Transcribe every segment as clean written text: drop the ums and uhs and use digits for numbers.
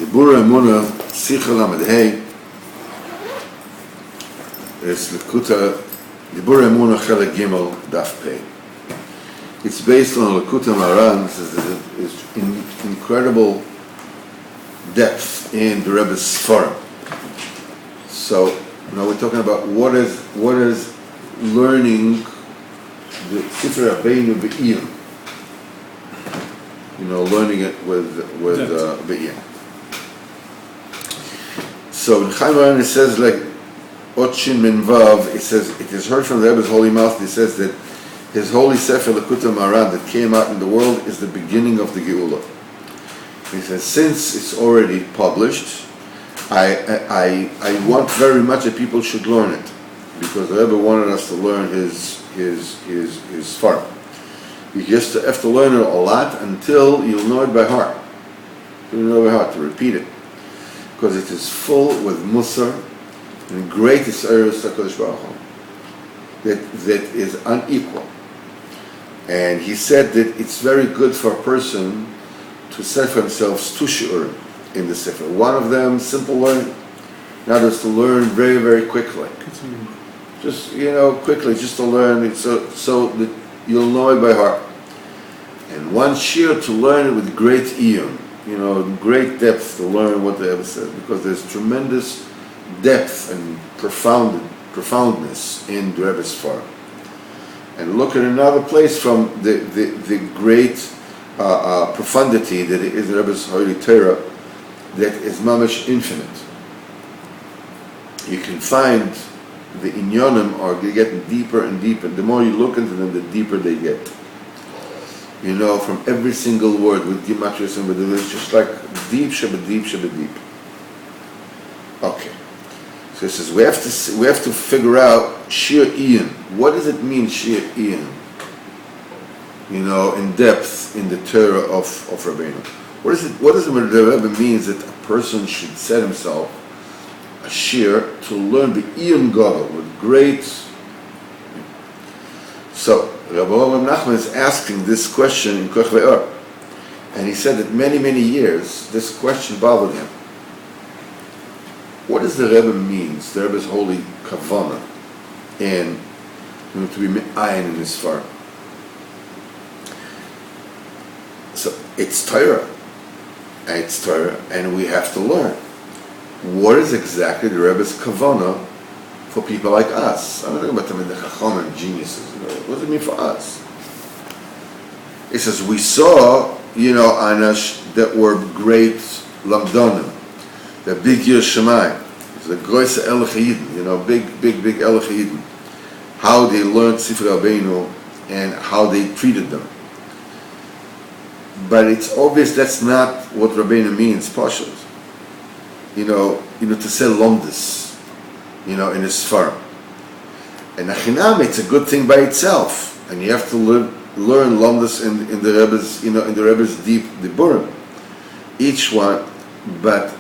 Diburei Emuna, Sicha Lamed Hey, is Lekuta, Diburei Emuna Chelek Gimel, Daf Pei. It's based on Lekuta Maran. It's incredible depth in the Rebbe's Sfarim. So now we're talking about what is learning the Sifra Rabbeinu Be'iyim. Learning it with Be'iyim. So in Chaim Maran it says like Otshin Min Vav, it says it is heard from the Rebbe's holy mouth. It says that his holy Sefer Lekuta Maran that came out in the world is the beginning of the Geula. He says since it's already published, I want very much that people should learn it, because the Rebbe wanted us to learn his Sfarim. You just have to learn it a lot until you'll know it by heart. You'll know it by heart, to repeat it, because it is full with Musar and great Yisrael HaKadosh Baruch Hu that is unequal. And he said that it's very good for a person to set for themselves two shiurim in the Sefer. One of them, simple learning. Another is to learn very, very quickly. Just, quickly, just to learn it so that you'll know it by heart. And one shiur to learn it with great iyun, great depth to learn what the Rebbe says, because there's tremendous depth and profoundness in the Rebbe's Sfarim. And look at another place from the great profundity that is the Rebbe's Holy Torah, that is mamash infinite. You can find the inyonim are getting deeper and deeper. The more you look into them, the deeper they get. From every single word with gematrias and with it's just like deep, shabba deep. Okay. So it says we have to figure out shir iyan. What does it mean shir iyan? In depth in the Torah of Rabbeinu. What does the Rebbe means that a person should set himself a shir to learn the Iyun Gadol with great. So Rabbi Nachman is asking this question in Koch Ve'or, and he said that many years this question bothered him. What does the Rebbe means? The Rebbe's holy kavanah and to be me'ayin in his Sfarim. So it's Torah. And we have to learn. What is exactly the Rebbe's kavanah for people like us? I'm not talking about the Chacham and geniuses. What does it mean for us? It says we saw, Anash that were great lamdanim, the big Yerushalayim, the Groise Elech Yidin, big Elech Yidin, how they learned Sifra Rabbeinu and how they treated them. But it's obvious that's not what Rabbeinu means, Pashas. To say lomdus, in his Sfarim. And Achinam, it's a good thing by itself, and you have to learn lomdus in the Rebbe's, in the Rebbe's deep Diburim, each one. But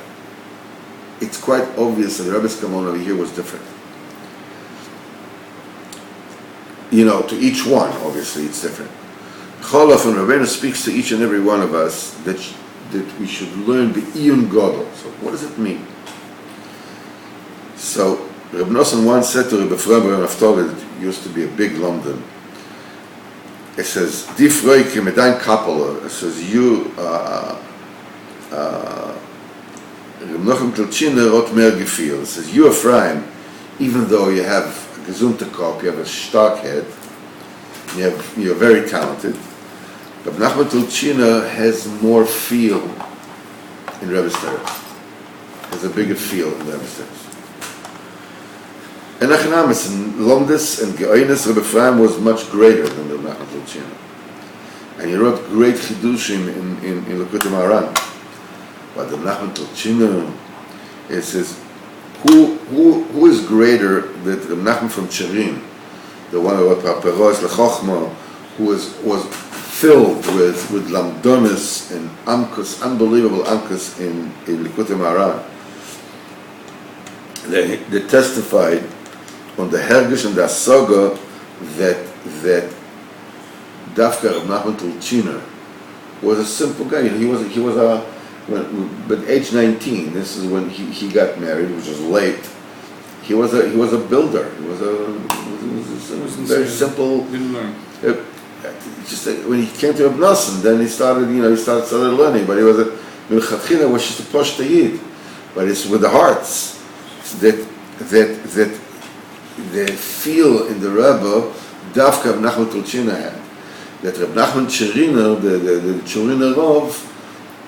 it's quite obvious that the Rebbe's kavanah over here was different. To each one, obviously, it's different. Cholaf and Rabbeinu speaks to each and every one of us that we should learn the Iyun Gadol. So what does it mean? So Reb Nosson once said to Reb Efraim Naftali, that used to be a big London. It says, "Difroi kemedain kapeler." It says, "You, Reb Nochem Telchiner rot mer gefiel." It says, "You, Ephraim, even though you have a gesunte Kopf, you have a stark head, you're very talented, but Nachman Telchiner has more feel in Rebbe's Torah. Has a bigger feel in Rebbe's Torah. And Achinamis, and Lomdus and Geoinus, Rebbe Ephraim was much greater than the Nachman Telchiner. And he wrote great chidushim in Lekuta Maran. But the Nachman Telchiner, it says, who is greater than the Nachman from Cherim, the one who wrote Paperos Lechochma, who was filled with lamdonis and amkus, unbelievable amkus in Lekuta Maran. They testified on the Hergish and the Asoga that Dafka of Nachman Telchiner was a simple guy. He was but age 19, this is when he got married, which was late. He was a builder. He was a very simple. Didn't learn. Just when he came to Ibn then he started learning. But he was Milchatchila was just a posh yid. But it's with the hearts that they feel in the Rebbe Davka Reb Nachman Tulchina had. That Reb Nachman Cheriner, the Cheriner Rov,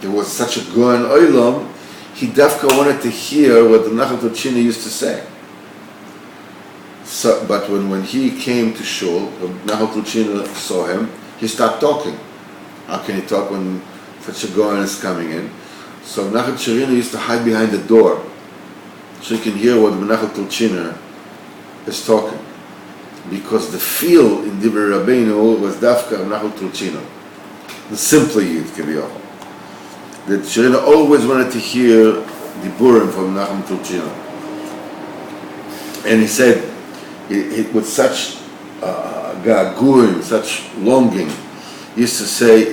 there was such a Goen Olam, he Davka wanted to hear what the Nachman Tulchina used to say. So, but when he came to Shul, Nachman Tulchina saw him, he stopped talking. How can he talk when such a Goen is coming in? So Nachman Cheriner used to hide behind the door so you can hear what Nachman Tulchina is talking. Because the feel in Diburei Rabbeinu was Dafka Nachman Tulchina, the simple Yid, Kiviyachol. That Cheriner always wanted to hear Diburim from Nachman Tulchina. And he said, with such gaguim, such longing, he used to say,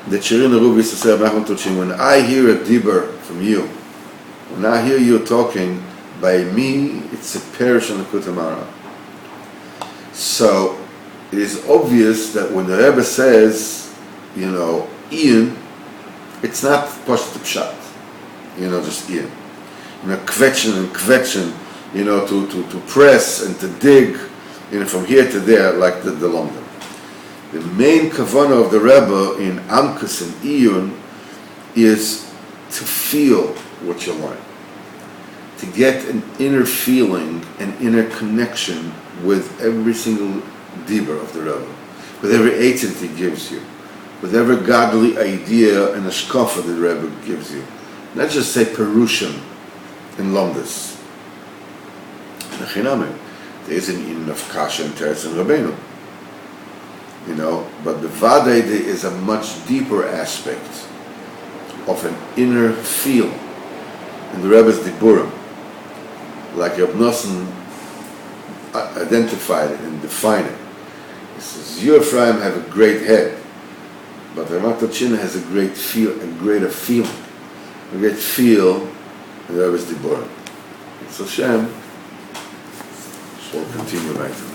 the Cheriner Rubi used to say, Nachman Tulchina, when I hear a Dibur from you, when I hear you talking, by me, it's a perish on the Kutamara. So it is obvious that when the Rebbe says, Ian, it's not Pashut Pshat, just Ian. Kvetchen, to press and to dig, from here to there, like the London. The main kavanah of the Rebbe in Amkus and Ian is to feel what you learn. To get an inner feeling, an inner connection with every single dibur of the Rebbe, with every eitzit he gives you, with every godly idea and ashkafa that the Rebbe gives you. Not just say perushim in Lomdus. There is an in of Kasha and Teretz and Rabbeinu. But the Vadei is a much deeper aspect of an inner feel in the Rebbe's diburim. Like Reb Nosson identified it and defined it. He says, you, Ephraim, have a great head, but Ramat Tulchina has a greater feeling. A great feel in the Rebbe's Diburim. It's Hashem. So we'll continue later.